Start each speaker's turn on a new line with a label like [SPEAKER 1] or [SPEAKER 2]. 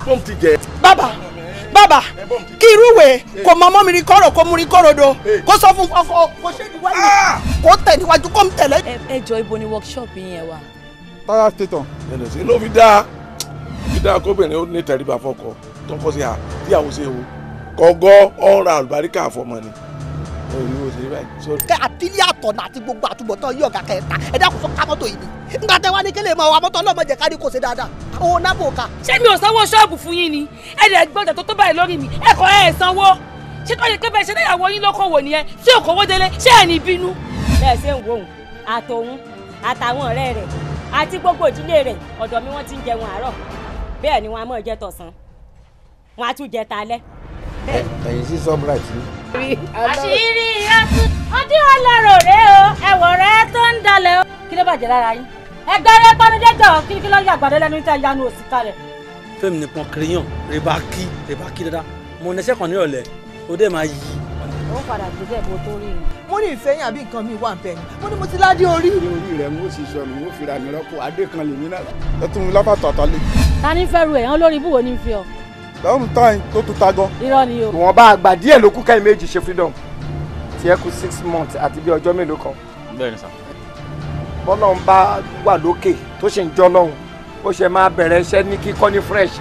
[SPEAKER 1] bọ́m ti jẹ.
[SPEAKER 2] bàbá kí irúwèé kò mọ ọmọ mi rí kọ́rọ̀ kó mú rí kọ́rọ̀dọ̀ kó sọ fún ọkọ kó ṣe níwájú kó tẹ̀ níwájú kó ń tẹ̀lé.
[SPEAKER 3] ẹ jọ ibo ni workshop yẹn wà.
[SPEAKER 4] Tara Station.
[SPEAKER 1] ẹnì sí ló fi dáa kóbìnrin ó ní tẹríba fọkọ tó kọ sí à tíyàwó ṣe o kọgọ ọ̀rọ̀ àlùbáríkà àfọmọ ni.
[SPEAKER 2] àtìlẹ́ àtọ̀nà àti gbogbo àtúbọ̀tán yóò ga kẹta ẹ dákun fún kámọ́tò yìí ni nígbà tẹ wá ní kílè mọ àwọn mọ́tò ọlọ́mọdé kárí kò ṣe dáadáa owó nábò ká.
[SPEAKER 3] ṣé mi ò sanwó ṣọ́ọ̀bù fún yín ni ẹ̀ẹ́dẹ̀ gbọ́dọ̀ tó báyìí lórí mi ẹ̀kọ́ ẹ̀ sanwó ṣé tó yẹ pé bẹ́ẹ̀ ṣe déyàwó yín lókòwò nìyẹn tí òkòwò délé ṣé ẹ̀ ní bínú. bẹ́ẹ̀ ṣe ń wo òun àtòun àtàwọn ọ̀rẹ́ rẹ̀ àti gbogbo ìdílé rẹ̀ ọ̀dọ̀ mi wọ́n ti ń jẹun àárọ̀ bẹ́ẹ̀ ni wọ́n á mọ̀ jẹ tọ̀sán wọ́n á tún jẹ talẹ́.
[SPEAKER 4] ẹ̀yin sí Shoprite ni.
[SPEAKER 3] àṣírí ọdún ọlọ́rọ̀ rẹ o ẹ̀wọ̀ rẹ tó ń dalẹ̀ o. kí ló bàjẹ́ lára yín ẹgbẹ́ rẹ pánudẹ́jọ́ kí ló yà àgbàdo lẹ́nu tí a yanu òsì kalẹ̀.
[SPEAKER 5] fẹ́mi nìkan kiriyan reba kí dáadáa mo nẹsẹ̀ kan nírọ̀lẹ́ o dẹ̀ máa yí.
[SPEAKER 3] ó ń padà gbé bẹ́ẹ̀ bó tó rí ni.
[SPEAKER 2] mo ní ìfẹ́ yín àbí nǹkan mi wà ń bẹ̀ ni mo ní mo ti ládé orí.
[SPEAKER 4] orí rẹ̀ mo sì sọnù mo fira mi rọ́pò adé kan lèmi náà. ẹ tún mi lábàtà àtàlẹ́.
[SPEAKER 3] ta ni fẹ́ ru ẹ̀ hàn lórí ibùwò ní fi ọ.
[SPEAKER 4] lọ́run táyìn tó tún ta gan.
[SPEAKER 3] irọ́ ni o.
[SPEAKER 6] wọ́n bá àgbà díẹ̀ ló kú kẹ́yìn méjì ṣe freedom tí ẹ kú 6 months àti bí ọjọ́ mélòó kan.
[SPEAKER 5] bẹ́ẹ̀ni sá.
[SPEAKER 6] bọ́lọ́run bá wà lókè tó ṣe ń jọ́ lọ́hùn ó ṣe máa bẹ̀rẹ̀ iṣẹ́ ní kíkọ́ ní fresh.